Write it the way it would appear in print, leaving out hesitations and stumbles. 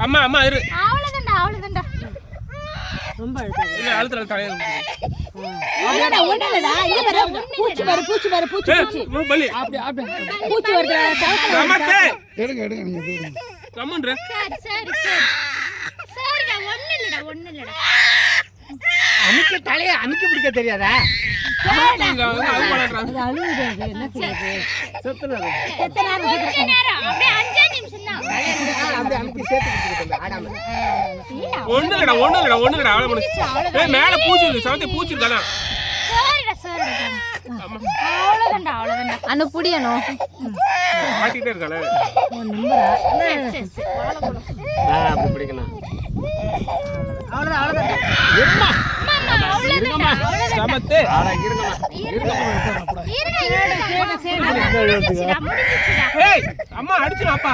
அம்மா அம்மா இரு. அவ்வளவுதான்டா. ரொம்ப அழுத்தாத. இல்ல அழுத்தல தலைய. அடடா ஒண்ணலடா. இங்க பாரு பூச்சி. பலி. அப்படி பூச்சி வருதுடா. அம்மாத்தே. எடுங்க நீங்க எடுங்க. கம்முன்ற. சரிடா ஒண்ணு இல்லடா. அமுக்க தலைய அமுக்க பிடிக்க தெரியாதா? நீங்க அது பண்ணறாங்க. அது அழுகுது என்ன செய்யுது? செத்துறாரு. கொஞ்ச நேரம் அப்படியே 5 நிமிஷம் தான். அப்படியே அமுக்கி சேர்த்து பிடிச்சிட்டு ஆடாம. ஒண்ணு இல்லடா அவள முடிச்சு. ஏய் மேல பூச்சி இருக்கு. சவத்தை பூச்சி இருக்கடா. சரிடா. அவ்வளவுதான்டா. அண்ணு புடியனோ. மாட்டிட்டே இருக்கல. நம்பரா. சரி. அப்படி பிடிக்கணும். அவ்வளவுதான். இருங்கம்மா. சமத்தே. இருங்கம்மா. இருங்க. முடிஞ்சிச்சுடா. ஏய் அம்மா அடிச்சு வாப்பா.